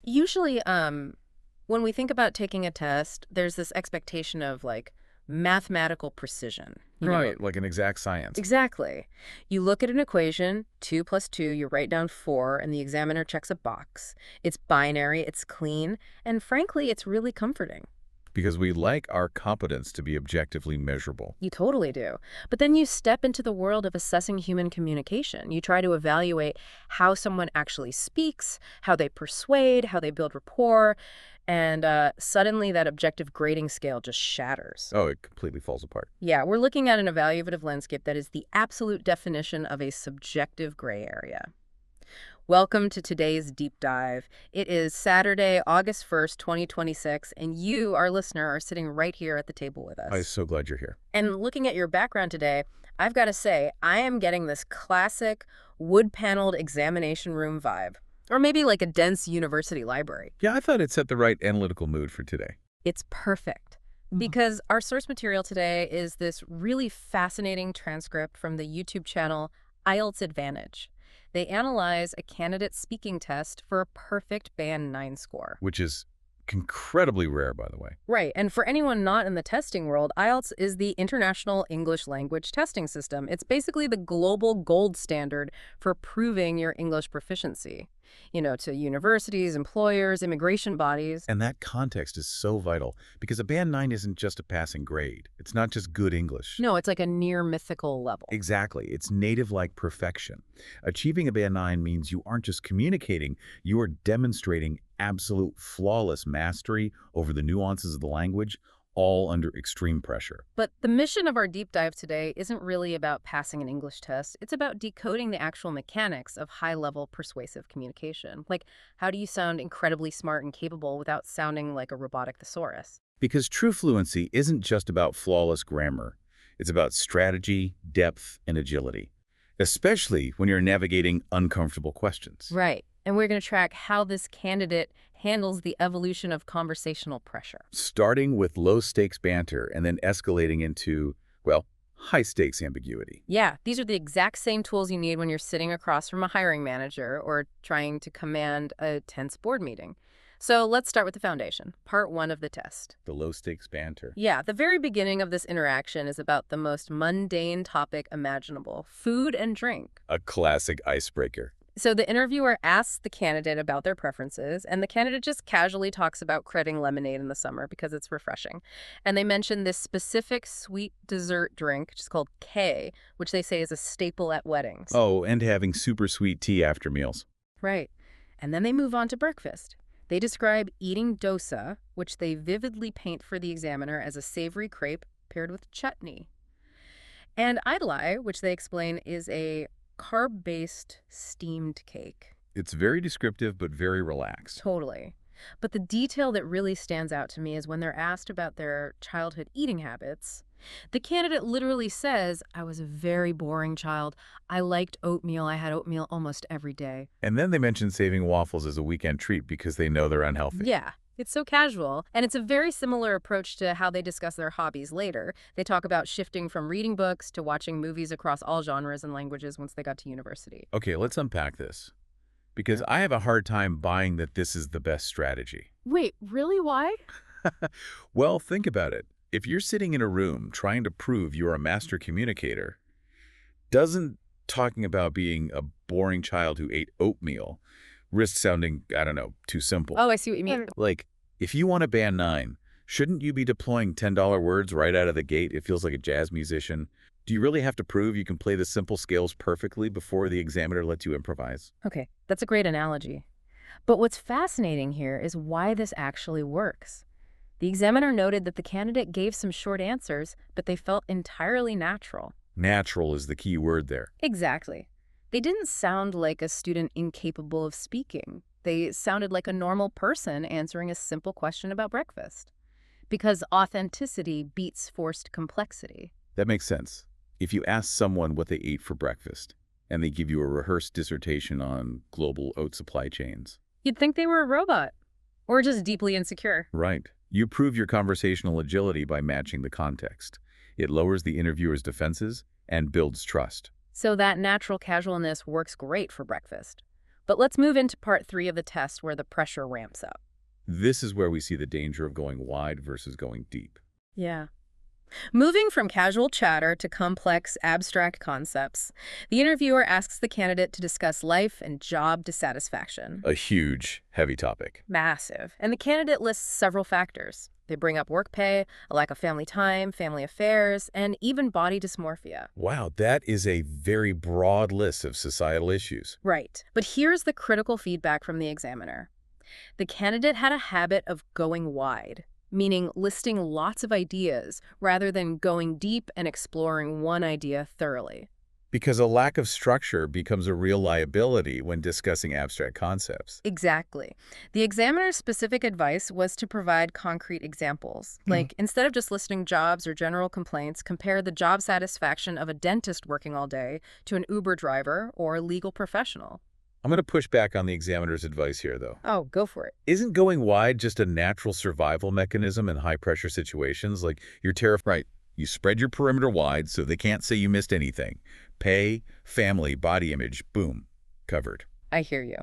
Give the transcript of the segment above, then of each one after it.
Usually, when we think about taking a test, there's this expectation of like mathematical precision. Right, like an exact science. Exactly. You look at an equation, 2 plus 2, you write down 4, and the examiner checks a box. It's binary, it's clean, and frankly, it's really comforting. Because we like our competence to be objectively measurable. You totally do. But then you step into the world of assessing human communication. You try to evaluate how someone actually speaks, how they persuade, how they build rapport, and suddenly that objective grading scale just shatters. Oh, it completely falls apart. Yeah, we're looking at an evaluative landscape that is the absolute definition of a subjective gray area. Welcome to today's deep dive. It is Saturday, August 1st, 2026, and you, our listener, are sitting right here at the table with I'm us. so glad you're here. And looking at your background today, I've got to say, I am getting this classic wood-paneled examination room vibe. Or maybe like a dense university library. Yeah, I thought it set the right analytical mood for today. It's perfect. Because our source material today is this really fascinating transcript from the YouTube channel IELTS Advantage. They analyze a candidate's speaking test for a perfect Band 9 score. Which is incredibly rare, by the way. Right, and for anyone not in the testing world, IELTS is the International English Language Testing System. It's basically the global gold standard for proving your English proficiency, to universities, employers, immigration bodies. And that context is so vital, because a Band 9 isn't just a passing grade. It's not just good English. No, it's like a near mythical level. Exactly. It's native-like perfection. Achieving a Band 9 means you aren't just communicating, you are demonstrating absolute flawless mastery over the nuances of the language, all under extreme pressure. But the mission of our deep dive today isn't really about passing an English test. It's about decoding the actual mechanics of high-level persuasive communication. Like, how do you sound incredibly smart and capable without sounding like a robotic thesaurus? Because true fluency isn't just about flawless grammar. It's about strategy, depth, and agility, especially when you're navigating uncomfortable questions. Right. And we're going to track how this candidate handles the evolution of conversational pressure. Starting with low-stakes banter and then escalating into, well, high-stakes ambiguity. Yeah, these are the exact same tools you need when you're sitting across from a hiring manager or trying to command a tense board meeting. So let's start with the foundation, part 1 of the test. The low-stakes banter. Yeah, the very beginning of this interaction is about the most mundane topic imaginable, food and drink. A classic icebreaker. So the interviewer asks the candidate about their preferences, and the candidate just casually talks about creating lemonade in the summer because it's refreshing. And they mention this specific sweet dessert drink, which is called K, which they say is a staple at weddings. Oh, and having super sweet tea after meals. Right. And then they move on to breakfast. They describe eating dosa, which they vividly paint for the examiner as a savory crepe paired with chutney. And idli, which they explain is a carb-based steamed cake. It's very descriptive, but very relaxed. Totally. But the detail that really stands out to me is when they're asked about their childhood eating habits. The candidate literally says, I was a very boring child. I liked oatmeal. I had oatmeal almost every day. And then they mention saving waffles as a weekend treat because they know they're unhealthy. Yeah. It's so casual, and it's a very similar approach to how they discuss their hobbies later. They talk about shifting from reading books to watching movies across all genres and languages once they got to university. Okay, let's unpack this. Because I have a hard time buying that this is the best strategy. Wait, really? Why? Well, think about it. If you're sitting in a room trying to prove you're a master communicator, doesn't talking about being a boring child who ate oatmeal risk sounding, I don't know, too simple? Oh, I see what you mean. Like, if you want a Band 9, shouldn't you be deploying $10 words right out of the gate? It feels like a jazz musician. Do you really have to prove you can play the simple scales perfectly before the examiner lets you improvise? Okay, that's a great analogy. But what's fascinating here is why this actually works. The examiner noted that the candidate gave some short answers, but they felt entirely natural. Natural is the key word there. Exactly. They didn't sound like a student incapable of speaking. They sounded like a normal person answering a simple question about breakfast. Because authenticity beats forced complexity. That makes sense. If you ask someone what they ate for breakfast, and they give you a rehearsed dissertation on global oat supply chains. You'd think they were a robot. Or just deeply insecure. Right. You prove your conversational agility by matching the context. It lowers the interviewer's defenses and builds trust. So that natural casualness works great for breakfast. But let's move into part 3 of the test where the pressure ramps up. This is where we see the danger of going wide versus going deep. Yeah. Moving from casual chatter to complex, abstract concepts, the interviewer asks the candidate to discuss life and job dissatisfaction. A huge, heavy topic. Massive. And the candidate lists several factors. They bring up work pay, a lack of family time, family affairs, and even body dysmorphia. Wow, that is a very broad list of societal issues. Right. But here's the critical feedback from the examiner. The candidate had a habit of going wide, meaning listing lots of ideas rather than going deep and exploring one idea thoroughly. Because a lack of structure becomes a real liability when discussing abstract concepts. Exactly. The examiner's specific advice was to provide concrete examples. Like, instead of just listing jobs or general complaints, compare the job satisfaction of a dentist working all day to an Uber driver or a legal professional. I'm going to push back on the examiner's advice here, though. Oh, go for it. Isn't going wide just a natural survival mechanism in high-pressure situations? Like, you're terrified. Right. You spread your perimeter wide so they can't say you missed anything. Pay, family, body image, boom, covered. I hear you.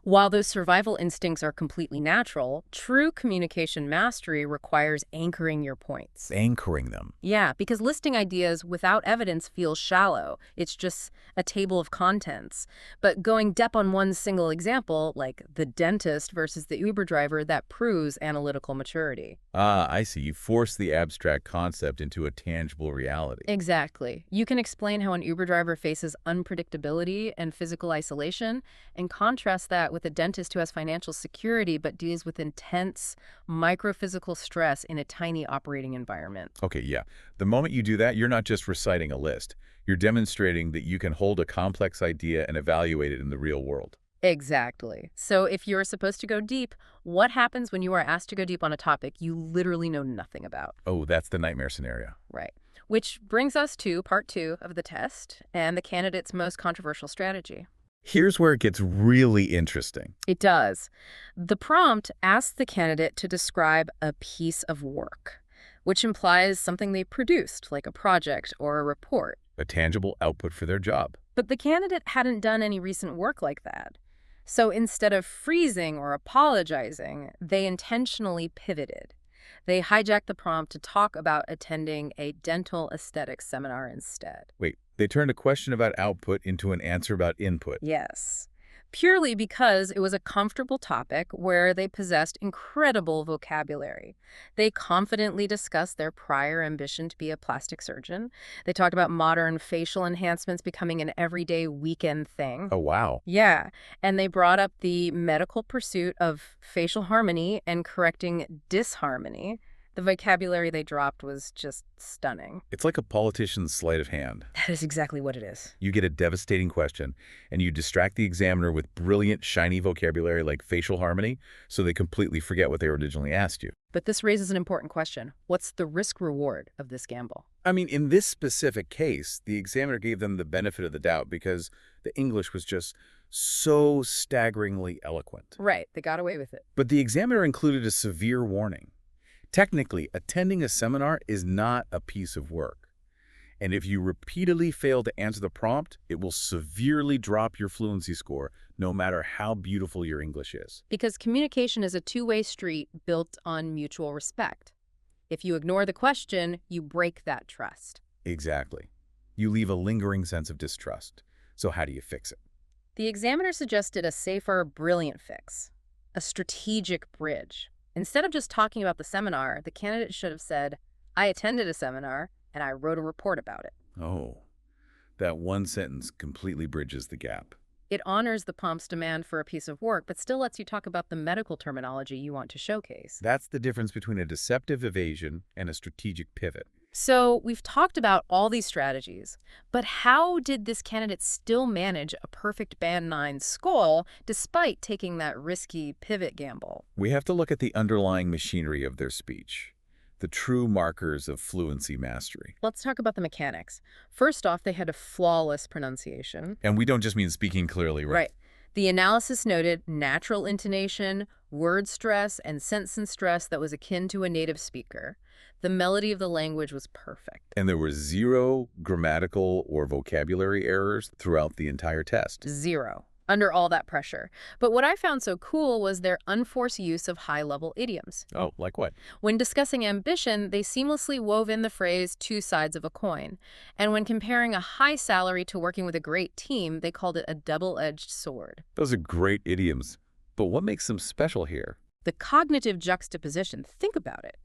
While those survival instincts are completely natural, true communication mastery requires anchoring your points. Anchoring them. Yeah, because listing ideas without evidence feels shallow. It's just a table of contents. But going deep on one single example, like the dentist versus the Uber driver, that proves analytical maturity. Ah, I see. You force the abstract concept into a tangible reality. Exactly. You can explain how an Uber driver faces unpredictability and physical isolation, and contrast that with a dentist who has financial security but deals with intense microphysical stress in a tiny operating environment. Okay, yeah. The moment you do that, you're not just reciting a list. You're demonstrating that you can hold a complex idea and evaluate it in the real world. Exactly. So if you're supposed to go deep, what happens when you are asked to go deep on a topic you literally know nothing about? Oh, that's the nightmare scenario. Right. Which brings us to part 2 of the test and the candidate's most controversial strategy. Here's where it gets really interesting. It does. The prompt asks the candidate to describe a piece of work, which implies something they produced, like a project or a report. A tangible output for their job. But the candidate hadn't done any recent work like that. So instead of freezing or apologizing, they intentionally pivoted. They hijacked the prompt to talk about attending a dental aesthetics seminar instead. Wait, they turned a question about output into an answer about input. Yes. Purely because it was a comfortable topic where they possessed incredible vocabulary. They confidently discussed their prior ambition to be a plastic surgeon. They talked about modern facial enhancements becoming an everyday weekend thing. Oh, wow. Yeah, and they brought up the medical pursuit of facial harmony and correcting disharmony. The vocabulary they dropped was just stunning. It's like a politician's sleight of hand. That is exactly what it is. You get a devastating question, and you distract the examiner with brilliant, shiny vocabulary like facial harmony, so they completely forget what they originally asked you. But this raises an important question. What's the risk-reward of this gamble? I mean, in this specific case, the examiner gave them the benefit of the doubt because the English was just so staggeringly eloquent. Right, they got away with it. But the examiner included a severe warning. Technically, attending a seminar is not a piece of work. And if you repeatedly fail to answer the prompt, it will severely drop your fluency score, no matter how beautiful your English is. Because communication is a two-way street built on mutual respect. If you ignore the question, you break that trust. Exactly. You leave a lingering sense of distrust. So how do you fix it? The examiner suggested a safer, brilliant fix, a strategic bridge. Instead of just talking about the seminar, the candidate should have said, I attended a seminar and I wrote a report about it. Oh, that one sentence completely bridges the gap. It honors the prompt's demand for a piece of work, but still lets you talk about the medical terminology you want to showcase. That's the difference between a deceptive evasion and a strategic pivot. So we've talked about all these strategies, but how did this candidate still manage a perfect Band 9 score despite taking that risky pivot gamble? We have to look at the underlying machinery of their speech, the true markers of fluency mastery. Let's talk about the mechanics. First off, they had a flawless pronunciation. And we don't just mean speaking clearly, right? Right. The analysis noted natural intonation, word stress, and sentence stress that was akin to a native speaker. The melody of the language was perfect. And there were zero grammatical or vocabulary errors throughout the entire test. Zero. under all that pressure. But what I found so cool was their unforced use of high-level idioms. Oh, like what? When discussing ambition, they seamlessly wove in the phrase two sides of a coin. And when comparing a high salary to working with a great team, they called it a double-edged sword. Those are great idioms. But what makes them special here? The cognitive juxtaposition, think about it.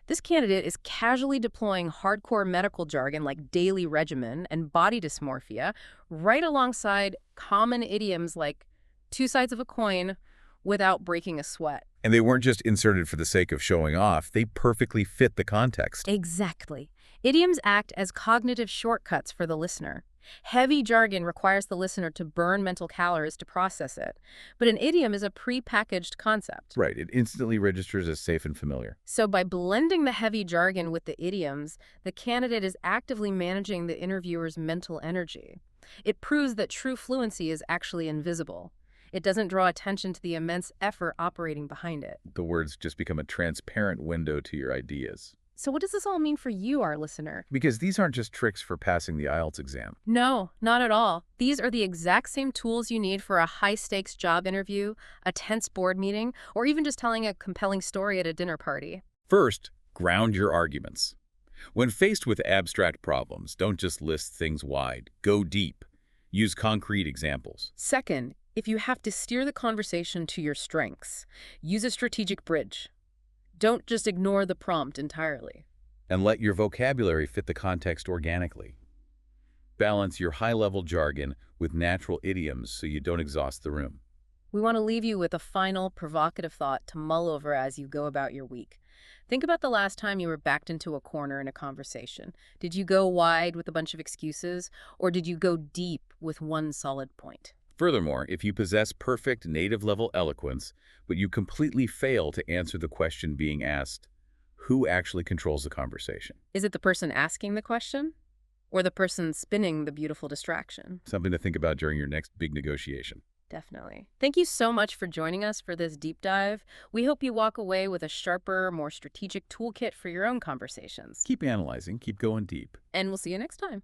This candidate is casually deploying hardcore medical jargon like daily regimen and body dysmorphia right alongside common idioms like two sides of a coin without breaking a sweat. And they weren't just inserted for the sake of showing off. They perfectly fit the context. Exactly. Idioms act as cognitive shortcuts for the listener. Heavy jargon requires the listener to burn mental calories to process it, but an idiom is a pre-packaged concept. Right. It instantly registers as safe and familiar. So by blending the heavy jargon with the idioms, the candidate is actively managing the interviewer's mental energy. It proves that true fluency is actually invisible. It doesn't draw attention to the immense effort operating behind it. The words just become a transparent window to your ideas. So what does this all mean for you, our listener? Because these aren't just tricks for passing the IELTS exam. No, not at all. These are the exact same tools you need for a high-stakes job interview, a tense board meeting, or even just telling a compelling story at a dinner party. First, ground your arguments. When faced with abstract problems, don't just list things wide. Go deep. Use concrete examples. Second, if you have to steer the conversation to your strengths, use a strategic bridge. Don't just ignore the prompt entirely. And let your vocabulary fit the context organically. Balance your high-level jargon with natural idioms so you don't exhaust the room. We want to leave you with a final, provocative thought to mull over as you go about your week. Think about the last time you were backed into a corner in a conversation. Did you go wide with a bunch of excuses, or did you go deep with one solid point? Furthermore, if you possess perfect native-level eloquence, but you completely fail to answer the question being asked, who actually controls the conversation? Is it the person asking the question, or the person spinning the beautiful distraction? Something to think about during your next big negotiation. Definitely. Thank you so much for joining us for this deep dive. We hope you walk away with a sharper, more strategic toolkit for your own conversations. Keep analyzing, keep going deep. And we'll see you next time.